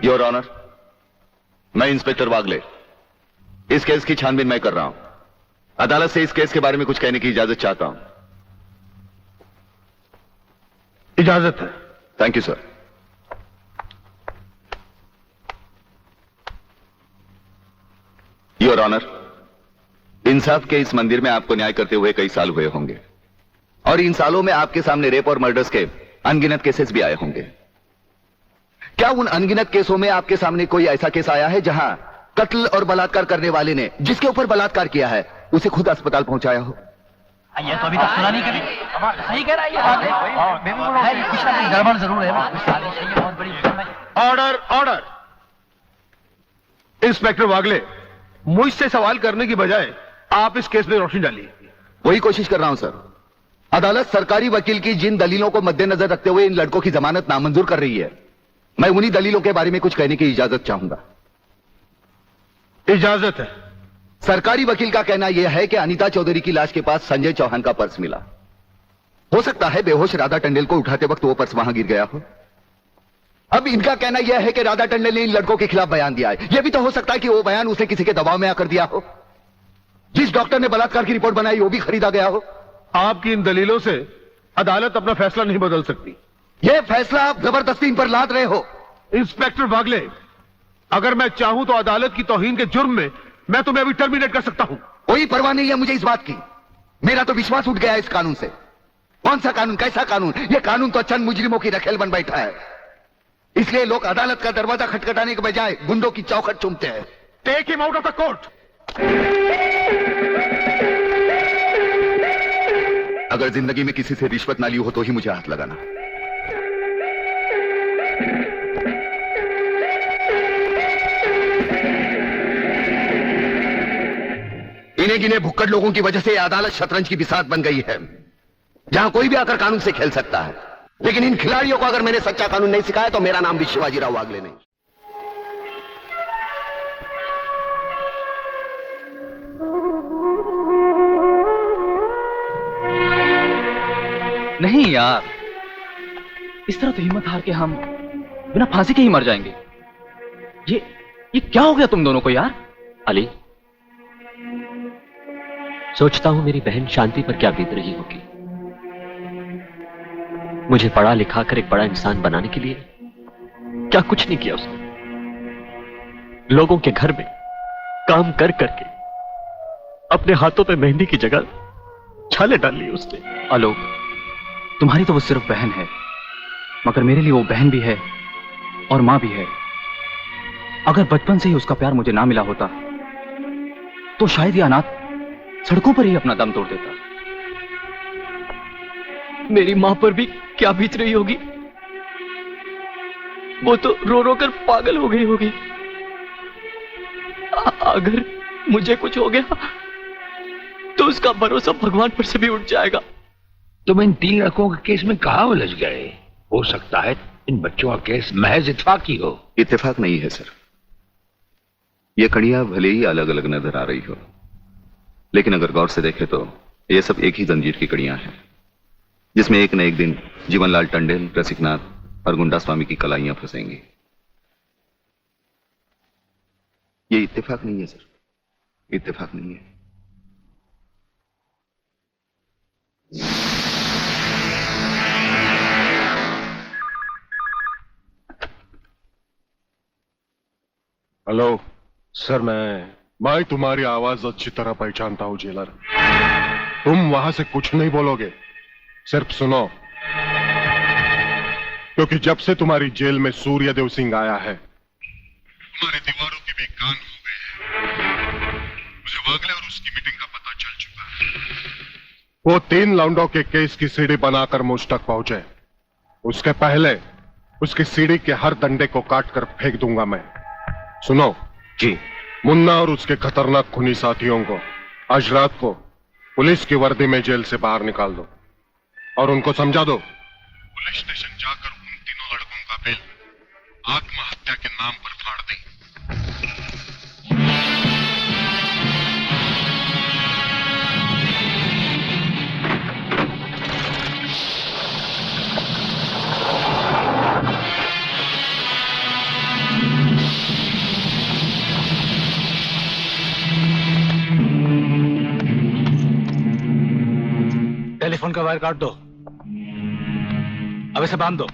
Your honour, मैं inspector वागले इस case की छानबीन मैं कर रहा हूं। अदालत से इस केस के बारे में कुछ कहने की इजाजत चाहता हूं। इजाजत है। Thank you sir. Your honour, इंसाफ के इस मंदिर में आपको न्याय करते हुए कई साल हुए होंगे और इन सालों में आपके सामने रेप और मर्डर्स के अनगिनत केसेस भी आए होंगे। क्या उन अनगिनत केसों में आपके सामने कोई ऐसा केस आया है जहां कत्ल और बलात्कार करने वाले ने जिसके ऊपर बलात्कार किया है उसे खुद अस्पताल पहुंचाया हो? ये तो अभी तक सुना नहीं कभी। सही कह रहा है ये, कुछ ना कुछ गड़बड़ जरूर है। बहुत बड़ी ऑर्डर, ऑर्डर। इंस्पेक्टर वागले, मुझसे सवाल करने की बजाय आप इस केस में रोशनी डालिए। वही कोशिश कर रहा हूं सर। अदालत सरकारी वकील की जिन दलीलों को मद्देनजर रखते हुए इन लड़कों की जमानत नामंजूर कर रही है, मैं उन्हीं दलीलों के बारे में कुछ कहने की इजाजत चाहूंगा। इजाजत है। सरकारी वकील का कहना यह है कि अनीता चौधरी की लाश के पास संजय चौहान का पर्स मिला। हो सकता है बेहोश राधा टंडेल को उठाते वक्त वो पर्स वहां गिर गया हो। अब इनका कहना यह है कि राधा टंडेल ने इन लड़कों के खिलाफ बयान दिया है। यह भी तो हो सकता है कि वो बयान उसने किसी के दबाव में आकर दिया हो। जिस डॉक्टर ने बलात्कार की रिपोर्ट बनाई वो भी खरीदा गया हो। आपकी इन दलीलों से अदालत अपना फैसला नहीं बदल सकती। यह फैसला आप जबरदस्ती इन पर लाद रहे हो। इंस्पेक्टर वागले, अगर मैं चाहूं तो अदालत की तौहीन के जुर्म में मैं तुम्हें अभी टर्मिनेट कर सकता हूं। कोई परवाह नहीं है मुझे इस बात की। मेरा तो विश्वास उठ गया है इस कानून से। कौन सा कानून, कैसा कानून? यह कानून तो चंद मुजरिमों की रखेल बन बैठा है। इसलिए लोग अदालत का दरवाजा खटखटाने के बजाय गुंडों की चौखट चूमते हैं। Take him out of the court. अगर जिंदगी में किसी से रिश्वत ना ली हो तो ही मुझे हाथ लगाना। इन्हें गिने भुक्कड़ लोगों की वजह से अदालत शतरंज की बिसात बन गई है, जहां कोई भी आकर कानून से खेल सकता है। लेकिन इन खिलाड़ियों को अगर मैंने सच्चा कानून नहीं सिखाया तो मेरा नाम भी शिवाजीराव वागले नहीं। नहीं यार, इस तरह तो हिम्मत हार के हम बिना फांसी के ही मर जाएंगे। ये क्या हो गया तुम दोनों को यार? अली, सोचता हूं मेरी बहन शांति पर क्या बीत रही होगी। मुझे पढ़ा लिखा कर एक बड़ा इंसान बनाने के लिए क्या कुछ नहीं किया उसने। लोगों के घर में काम कर करके अपने हाथों पे मेहंदी की जगह छाले डाल ली उसने। आलोक, तुम्हारी तो वो सिर्फ बहन है, मगर मेरे लिए वो बहन भी है और मां भी है। अगर बचपन से ही उसका प्यार मुझे ना मिला होता तो शायद ये अनाथ सड़कों पर ही अपना दम तोड़ देता। मेरी मां पर भी क्या बीत रही होगी। वो तो रो रो कर पागल हो गई होगी। अगर मुझे कुछ हो गया तो उसका भरोसा भगवान पर से भी उठ जाएगा। तुम इन 3 लड़कों के केस में कहां उलझ गए? हो सकता है इन बच्चों का केस महज इत्तेफाक ही हो। इत्तेफाक नहीं है सर। ये कड़ियां भले ही अलग अलग नजर आ रही हो, लेकिन अगर गौर से देखें तो ये सब एक ही जंजीर की कड़ियां हैं, जिसमें एक न एक दिन जीवनलाल टंडेल, रसिकनाथ और गुंडा स्वामी की कलाइयां फंसेंगी। ये इत्तेफाक नहीं है सर, इत्तेफाक नहीं है। हेलो सर, मैं तुम्हारी आवाज अच्छी तरह पहचानता हूं जेलर। तुम वहां से कुछ नहीं बोलोगे, सिर्फ सुनो, क्योंकि जब से तुम्हारी जेल में सूर्यदेव सिंह आया है तुम्हारी दीवारों के भी कान हो गए हैं। मुझे वागले और उसकी मीटिंग का पता चल चुका है। वो 3 लौंडों के केस की सीढ़ी बनाकर मुझ तक पहुंचे, उसके पहले उसकी सीढ़ी के हर डंडे को काटकर फेंक दूंगा मैं। सुनो जी। मुन्ना और उसके खतरनाक खूनी साथियों को आज रात को पुलिस की वर्दी में जेल से बाहर निकाल दो और उनको समझा दो पुलिस स्टेशन जाकर उन तीनों लड़कों का बिल आत्महत्या के नाम पर फाड़ दें। फोन का वायर काट दो। अब इसे बांध दो।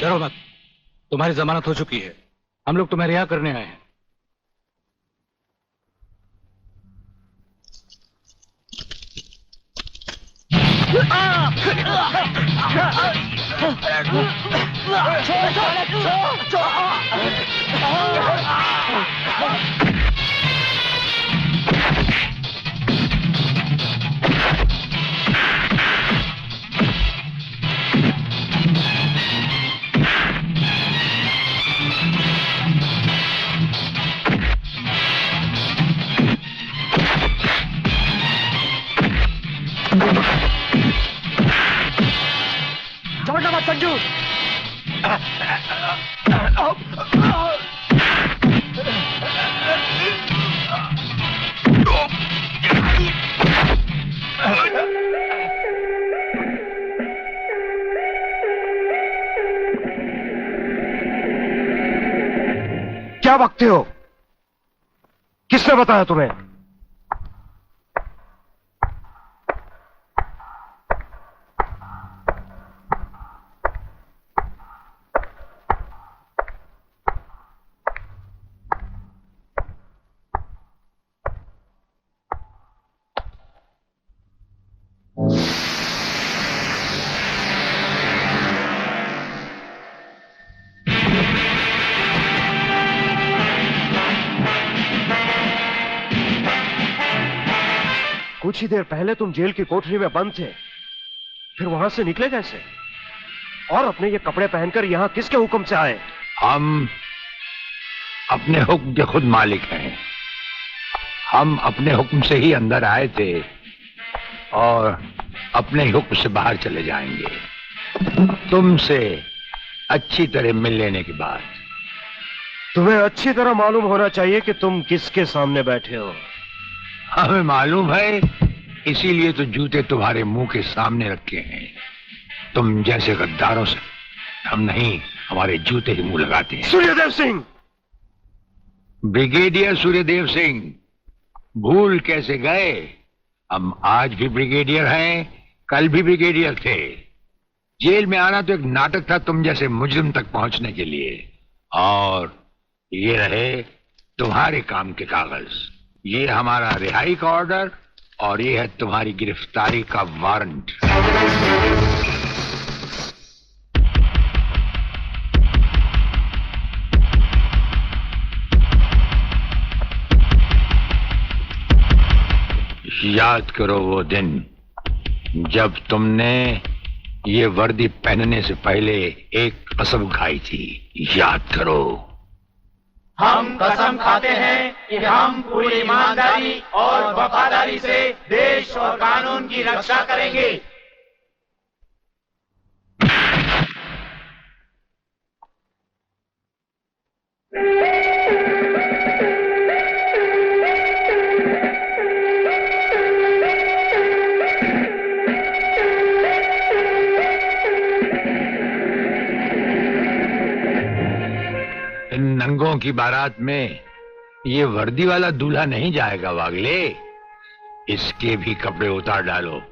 डरो मत, तुम्हारी जमानत हो चुकी है। हम लोग तुम्हें रिहा करने आए हैं। छोड़ना मत संजू। क्या बकते हो? किसने बताया तुम्हें? कुछ ही देर पहले तुम जेल की कोठरी में बंद थे, फिर वहां से निकले कैसे? और अपने ये कपड़े पहनकर यहां किसके हुक्म से आए? हम अपने हुक्म के खुद मालिक हैं। हम अपने हुक्म से ही अंदर आए थे और अपने ही हुक्म से बाहर चले जाएंगे। तुमसे अच्छी तरह मिल लेने के बाद। तुम्हें अच्छी तरह मालूम होना चाहिए कि तुम किसके सामने बैठे हो। हमें मालूम है, इसीलिए तो जूते तुम्हारे मुंह के सामने रखे हैं। तुम जैसे गद्दारों से हम नहीं, हमारे जूते ही मुंह लगाते हैं। सूर्यदेव सिंह! ब्रिगेडियर सूर्यदेव सिंह, भूल कैसे गए? हम आज भी ब्रिगेडियर हैं, कल भी ब्रिगेडियर थे। जेल में आना तो एक नाटक था तुम जैसे मुजरिम तक पहुंचने के लिए। और ये रहे तुम्हारे काम के कागज। ये हमारा रिहाई का ऑर्डर और ये है तुम्हारी गिरफ्तारी का वारंट। याद करो वो दिन जब तुमने ये वर्दी पहनने से पहले एक कसम खाई थी। याद करो। हम कसम खाते हैं कि हम पूरी ईमानदारी और वफादारी से देश और कानून की रक्षा करेंगे। इन नंगों की बारात में ये वर्दी वाला दूल्हा नहीं जाएगा वागले। इसके भी कपड़े उतार डालो।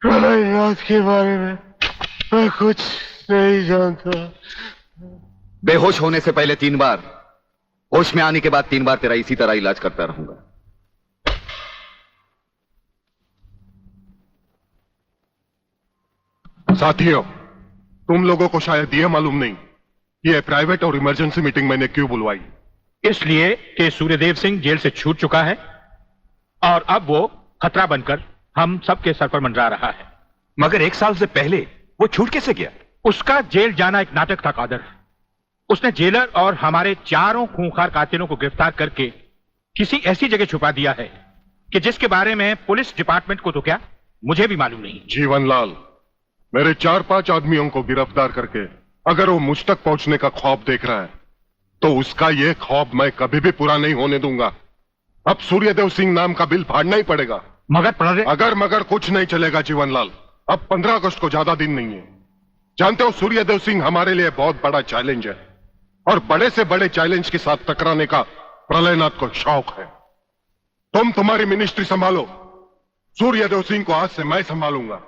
प्रलयनाथ के बारे में मैं कुछ नहीं जानता। बेहोश होने से पहले 3 बार, होश में आने के बाद 3 बार तेरा इसी तरह इलाज करता रहूंगा। साथियों, तुम लोगों को शायद यह मालूम नहीं ये प्राइवेट और इमरजेंसी मीटिंग मैंने क्यों बुलवाई। इसलिए कि सूर्यदेव सिंह जेल से छूट चुका है और अब वो खतरा बनकर हम सबके सर पर मंडरा रहा है। मगर 1 साल से पहले वो छूट कैसे गया? उसका जेल जाना एक नाटक था कादर। उसने जेलर और हमारे चारों खूंखार कातिलों को गिरफ्तार करके किसी ऐसी जगह छुपा दिया है कि जिसके बारे में पुलिस डिपार्टमेंट को तो क्या, मुझे भी मालूम नहीं। जीवनलाल, मेरे 4-5 आदमियों को गिरफ्तार करके अगर वो मुझ तक पहुंचने का ख्वाब देख रहा है तो उसका ये ख्वाब मैं कभी भी पूरा नहीं होने दूंगा। अब सूर्यदेव सिंह नाम का बिल फाड़ना ही पड़ेगा। मगर कुछ नहीं चलेगा जीवनलाल। अब 15 अगस्त को ज्यादा दिन नहीं है। जानते हो, सूर्यदेव सिंह हमारे लिए बहुत बड़ा चैलेंज है और बड़े से बड़े चैलेंज के साथ टकराने का प्रलयनाथ को शौक है। तुम तुम्हारी मिनिस्ट्री संभालो, सूर्यदेव सिंह को आज से मैं संभालूंगा।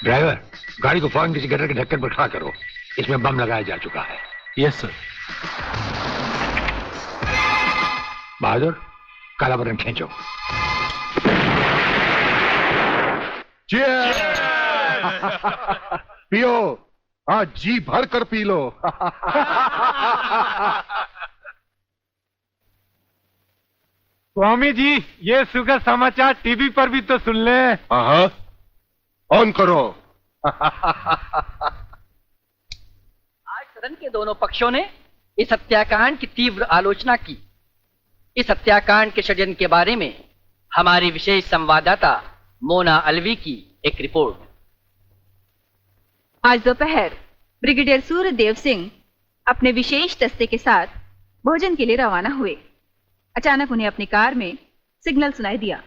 ड्राइवर, गाड़ी को फौरन किसी गटर के ढक्कन पर खड़ा करो। इसमें बम लगाया जा चुका है। Yes sir. बहादुर, काला बटन खींचो। पियो, आज जी भर कर पी लो। स्वामी जी, ये सुखद समाचार टीवी पर भी तो सुन ले। हाँ, ऑन करो। आज सदन के दोनों पक्षों ने इस हत्याकांड की तीव्र आलोचना की। इस हत्याकांड के षड्यंत्र के बारे में हमारी विशेष संवाददाता मोना अलवी की एक रिपोर्ट। आज दोपहर ब्रिगेडियर सूर्यदेव सिंह अपने विशेष दस्ते के साथ भोजन के लिए रवाना हुए। अचानक उन्हें अपनी कार में सिग्नल सुनाई दिया,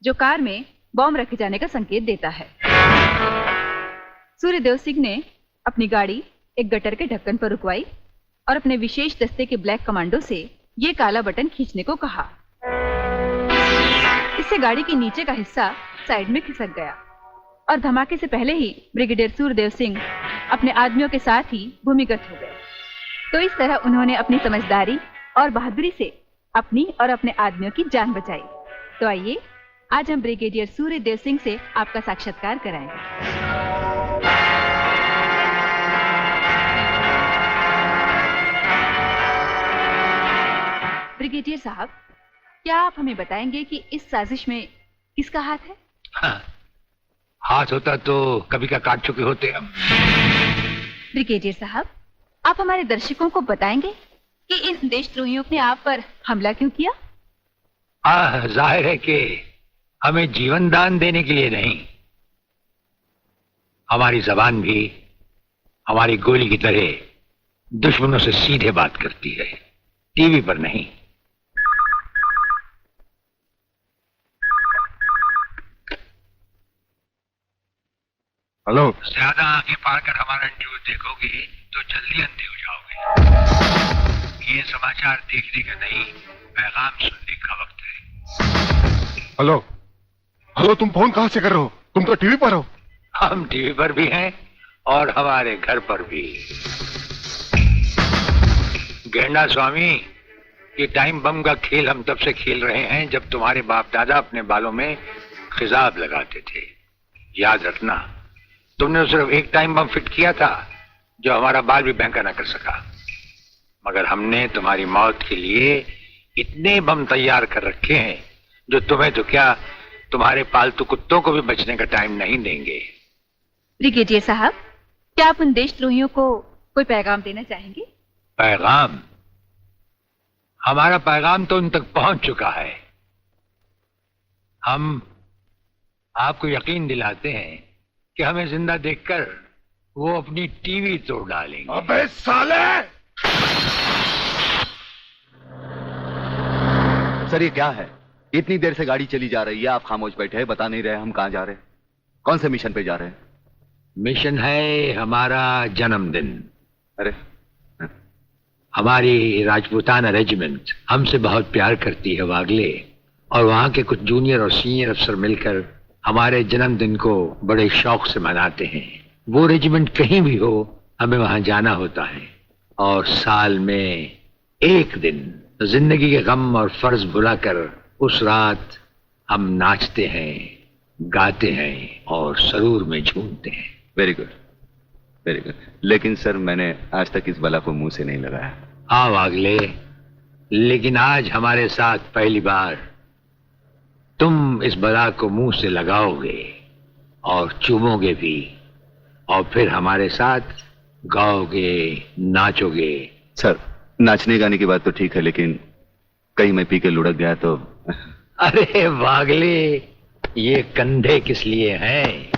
जो कार में बॉम्ब रखे जाने का संकेत देता है। सूर्यदेव सिंह ने अपनी गाड़ी एक गटर के ढक्कन पर रुकवाई और अपने विशेष दस्ते के ब्लैक कमांडो से ये काला बटन खींचने को कहा। इससे गाड़ी के नीचे का हिस्सा साइड में खिसक गया और धमाके से पहले ही ब्रिगेडियर सूर्यदेव सिंह अपने आदमियों के साथ ही भूमिगत हो गए। तो इस तरह उन्होंने अपनी समझदारी और बहादुरी से अपनी और अपने आदमियों की जान बचाई। तो आइए आज हम ब्रिगेडियर सूर्यदेव सिंह से आपका साक्षात्कार कराएंगे। ब्रिगेडियर साहब, क्या आप हमें बताएंगे कि इस साजिश में किसका हाथ है? हाँ, हाथ होता तो कभी का काट चुके होते हम। ब्रिगेडियर साहब, आप हमारे दर्शकों को बताएंगे कि इन देशद्रोहियों ने आप पर हमला क्यों किया? जाहिर है कि हमें जीवन दान देने के लिए नहीं, हमारी जबान भी हमारी गोली की तरह दुश्मनों से सीधे बात करती है, टीवी पर नहीं। हेलो। ज्यादा आंखें फाड़ कर हमारा न्यूज देखोगे तो जल्दी अंधे हो जाओगे। ये समाचार देखने का नहीं, पैगाम सुनने का वक्त है। हेलो हेलो, तुम फोन कहां से कर रहे हो? तुम तो टीवी पर हो। हम टीवी पर भी हैं और हमारे घर पर भी। गेंडा स्वामी, ये टाइम बम का खेल हम तब से खेल रहे हैं जब तुम्हारे बाप दादा अपने बालों में खिजाब लगाते थे। याद रखना, तुमने सिर्फ एक टाइम बम फिट किया था जो हमारा बाल भी बैंका ना कर सका, मगर हमने तुम्हारी मौत के लिए इतने बम तैयार कर रखे हैं जो तुम्हें तो क्या, तुम्हारे पालतू कुत्तों को भी बचने का टाइम नहीं देंगे। ब्रिगेडियर साहब, क्या आप उन देशद्रोहियों को कोई पैगाम देना चाहेंगे? पैगाम? हमारा पैगाम तो उन तक पहुंच चुका है। हम आपको यकीन दिलाते हैं कि हमें जिंदा देखकर वो अपनी टीवी तोड़ डालेंगे। अबे साले! सर ये क्या है? इतनी देर से गाड़ी चली जा रही है, आप खामोश बैठे हैं, बता नहीं रहे हम कहां जा रहे हैं, कौन से मिशन पे जा रहे हैं? मिशन है हमारा जन्मदिन। अरे हमारी राजपूताना रेजिमेंट हमसे बहुत प्यार करती है वागले, और वहां के कुछ जूनियर और सीनियर अफसर मिलकर हमारे जन्मदिन को बड़े शौक से मनाते हैं। वो रेजिमेंट कहीं भी हो, हमें वहां जाना होता है, और साल में एक दिन जिंदगी के गम और फर्ज भुलाकर उस रात हम नाचते हैं, गाते हैं और सरूर में झूमते हैं। Very good, very good. लेकिन सर मैंने आज तक इस बला को मुंह से नहीं लगाया। हाँ वागले, लेकिन आज हमारे साथ पहली बार तुम इस बला को मुंह से लगाओगे और चूमोगे भी, और फिर हमारे साथ गाओगे, नाचोगे। सर नाचने गाने की बात तो ठीक है, लेकिन कहीं मैं पी के लुढ़क गया तो? अरे वागले, ये कंधे किस लिए हैं?